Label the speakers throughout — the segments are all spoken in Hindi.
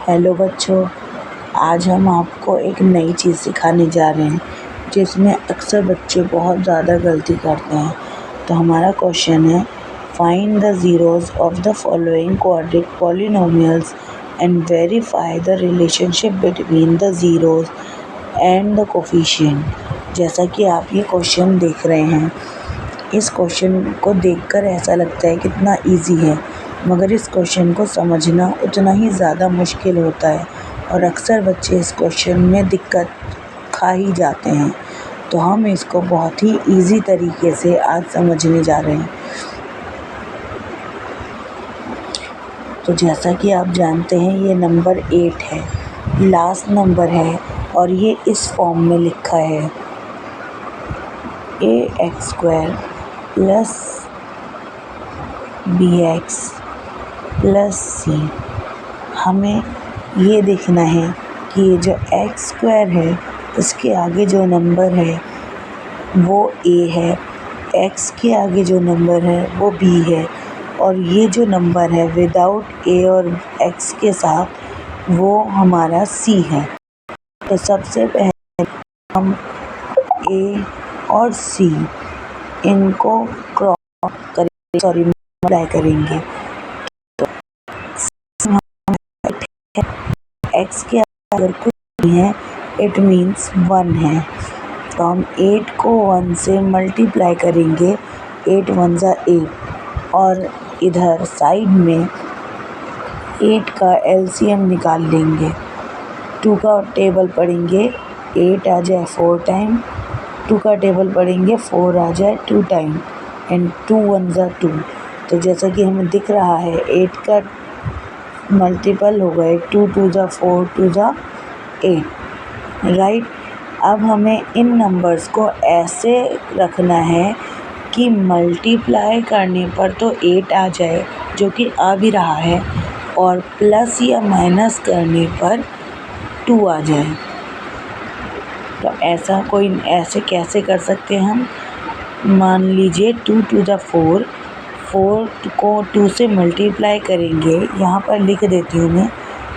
Speaker 1: हेलो बच्चों, आज हम आपको एक नई चीज़ सिखाने जा रहे हैं जिसमें अक्सर बच्चे बहुत ज़्यादा गलती करते हैं। तो हमारा क्वेश्चन है, find the zeros of the following quadric polynomials and verify the relationship between the zeros and the coefficient. जैसा कि आप ये क्वेश्चन देख रहे हैं, इस क्वेश्चन को देखकर ऐसा लगता है कितना इजी है, मगर इस क्वेश्चन को समझना उतना ही ज़्यादा मुश्किल होता है और अक्सर बच्चे इस क्वेश्चन में दिक्कत खा ही जाते हैं। तो हम इसको बहुत ही इजी तरीके से आज समझने जा रहे हैं। तो जैसा कि आप जानते हैं, ये नंबर 8 है, लास्ट नंबर है और ये इस फॉर्म में लिखा है ax² plus bx plus c। हमें ये देखना है कि ये जो x² है, इसके आगे जो नंबर है वो a है, x के आगे जो नंबर है वो b है और ये जो नंबर है विदाउट a और x के साथ वो हमारा c है। तो सबसे पहले हम a और c इनको क्रॉस करेंगे, मल्टीप्लाई करेंगे। तो x के अगर कुछ नहीं है, इट मीन्स 1 है। तो हम 8 को 1 से मल्टीप्लाई करेंगे, 8 1 ज़ा 8 और इधर साइड में 8 का एलसीएम निकाल लेंगे। 2 का टेबल पढ़ेंगे, 8 आ जाए 4 टाइम, 2 का टेबल पढ़ेंगे 4 आ जाए 2 टाइम एंड 2 1 ज़ा 2। तो जैसा कि हमें दिख रहा है, 8 का मल्टीपल हो गए 2 2 ज़ा 4 2 ज़ा 8, राइट। अब हमें इन नंबर्स को ऐसे रखना है कि मल्टीप्लाई करने पर तो 8 आ जाए, जो कि आ भी रहा है, और प्लस या माइनस करने पर 2 आ जाए। तो ऐसे कैसे कर सकते हैं हम? मान लीजिए 2 2 ज़ा 4, 4 को 2 से मल्टीप्लाई करेंगे, यहाँ पर लिख देती हूँ मैं,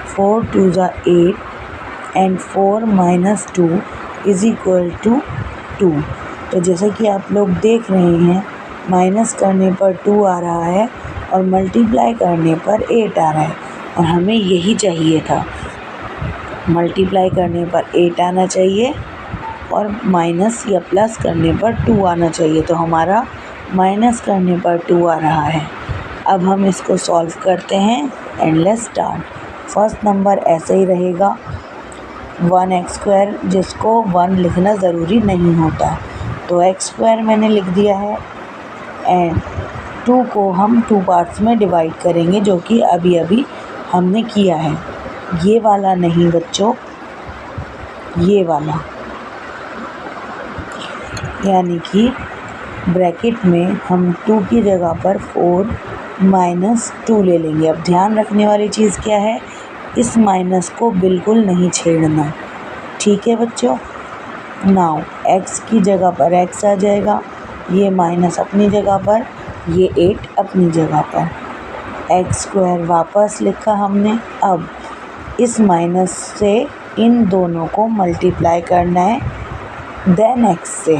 Speaker 1: 4 2 ज़ा 8 and 4 minus 2 is equal to 2। तो जैसा कि आप लोग देख रहे हैं, माइनस करने पर 2 आ रहा है और मल्टीप्लाई करने पर 8 आ रहा है, और हमें यही चाहिए था। मल्टीप्लाई करने पर 8 आना चाहिए और माइनस या प्लस करने पर 2 आना चाहिए। तो हमारा माइनस करने पर 2 आ रहा है। अब हम इसको सॉल्व करते हैं and let's start. First number ऐसे ही रहेगा 1x², जिसको 1 लिखना ज़रूरी नहीं होता, तो x² मैंने लिख दिया है एंड 2 को हम 2 पार्ट्स में डिवाइड करेंगे, जो कि अभी अभी हमने किया है। ये वाला नहीं बच्चों, ये वाला, यानी कि ब्रैकेट में हम 2 की जगह पर 4 माइनस 2 ले लेंगे। अब ध्यान रखने वाली चीज़ क्या है, इस माइनस को बिल्कुल नहीं छेड़ना, ठीक है बच्चों। नाउ x की जगह पर x आ जाएगा, ये माइनस अपनी जगह पर, ये 8 अपनी जगह पर, x² वापस लिखा हमने। अब इस माइनस से इन दोनों को मल्टीप्लाई करना है, देन x से,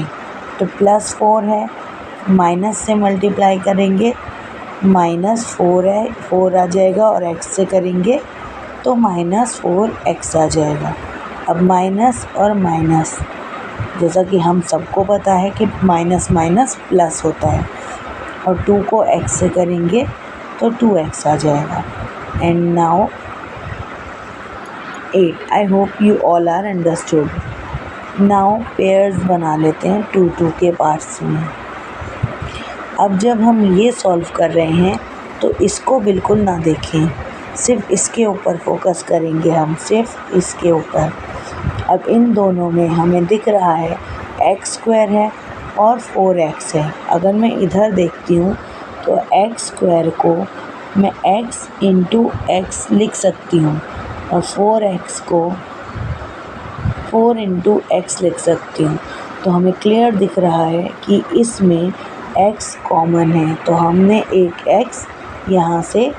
Speaker 1: तो +4 है, माइनस से मल्टीप्लाई करेंगे, -4 है, 4 आ जाएगा, और x से करेंगे तो -4x आ जाएगा। अब माइनस और माइनस, जैसा कि हम सबको पता है कि माइनस माइनस प्लस होता है, और 2 को x से करेंगे तो 2x आ जाएगा। And now 8, I hope you all are understood. Now pairs बना लेते हैं 2 2 के पार्ट्स में। अब जब हम ये सॉल्व कर रहे हैं तो इसको बिल्कुल ना देखें, सिर्फ इसके ऊपर फोकस करेंगे हम, सिर्फ इसके ऊपर। अब इन दोनों में हमें दिख रहा है x² है और 4x है। अगर मैं इधर देखती हूँ तो x² को मैं x इंटू x लिख सकती हूँ और 4x को 4 इंटू x लिख सकती हूँ। तो हमें क्लियर दिख रहा है कि इसमें x कॉमन है, तो हमने एक x यहाँ से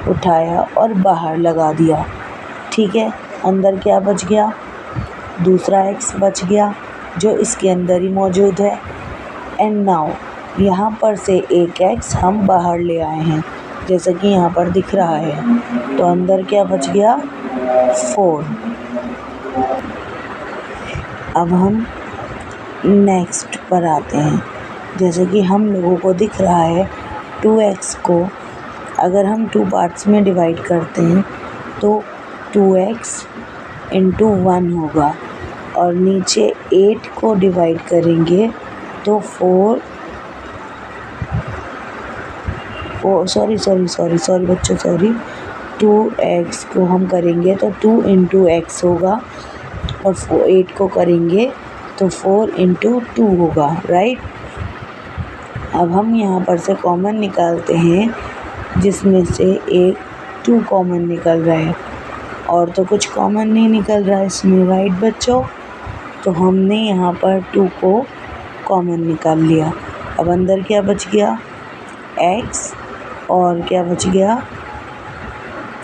Speaker 1: उठाया और बाहर लगा दिया, ठीक है, अंदर क्या बच गया, दूसरा x बच गया जो इसके अंदर ही मौजूद है। एंड नाउ यहाँ पर से एक x हम बाहर ले आए हैं जैसा कि यहाँ पर दिख रहा है, तो अंदर क्या बच गया 4। अब हम नेक्स्ट पर आते हैं। जैसे कि हम लोगों को दिख रहा है 2x को अगर हम 2 पार्ट्स में डिवाइड करते हैं तो 2x इंटू 1 होगा और नीचे 8 को डिवाइड करेंगे तो 2x को हम करेंगे तो 2 इंटू x होगा और 8 को करेंगे तो 4 इंटू 2 होगा, राइट। अब हम यहाँ पर से कॉमन निकालते हैं जिसमें से एक 2 कॉमन निकल रहा है और तो कुछ कॉमन नहीं निकल रहा है इसमें, राइट बच्चों। तो हमने यहाँ पर 2 को कॉमन निकाल लिया। अब अंदर क्या बच गया x और क्या बच गया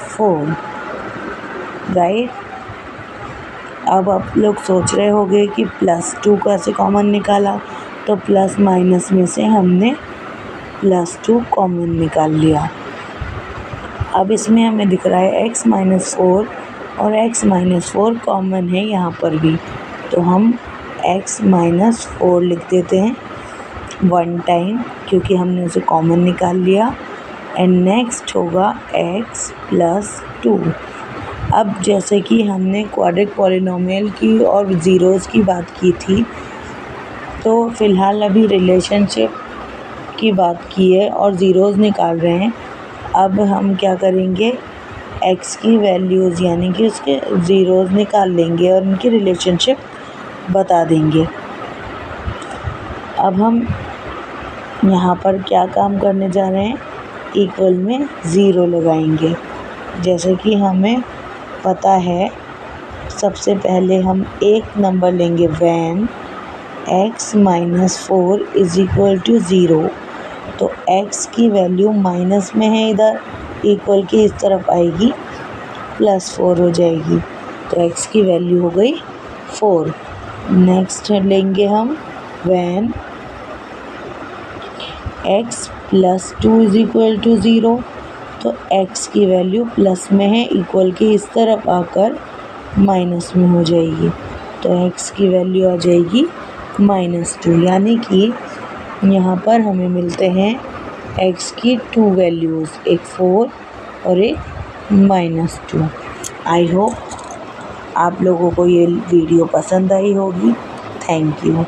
Speaker 1: 4, राइट। अब आप लोग सोच रहे होंगे कि +2 कैसे कॉमन निकाला, तो प्लस माइनस में से हमने +2 कॉमन निकाल लिया। अब इसमें हमें दिख रहा है x - 4 और x - 4 कॉमन है यहाँ पर भी, तो हम x - 4 लिख देते हैं 1 टाइम क्योंकि हमने उसे कॉमन निकाल लिया। एंड नेक्स्ट होगा x + 2। अब जैसे कि हमने क्वाड्रिक पॉलिनोमियल की और ज़ीरोज़ की बात की थी, तो फ़िलहाल अभी रिलेशनशिप की बात की है और ज़ीरोज़ निकाल रहे हैं। अब हम क्या करेंगे, x की वैल्यूज़ यानी कि उसके ज़ीरोज़ निकाल लेंगे और उनकी रिलेशनशिप बता देंगे। अब हम यहाँ पर क्या काम करने जा रहे हैं, इक्वल में 0 लगाएंगे। जैसे कि हमें पता है, सबसे पहले हम एक नंबर लेंगे व्हेन x - 4 = 0, तो x की वैल्यू माइनस में है इधर, इक्वल के इस तरफ आएगी +4 हो जाएगी, तो x की वैल्यू हो गई 4। नेक्स्ट लेंगे हम व्हेन x + 2 = 0, तो x की वैल्यू प्लस में है, इक्वल के इस तरफ आकर माइनस में हो जाएगी, तो x की वैल्यू आ जाएगी -2। यानी कि यहाँ पर हमें मिलते हैं x की 2 वैल्यूज़, एक 4 और एक -2। आई होप आप लोगों को ये वीडियो पसंद आई होगी। Thank you.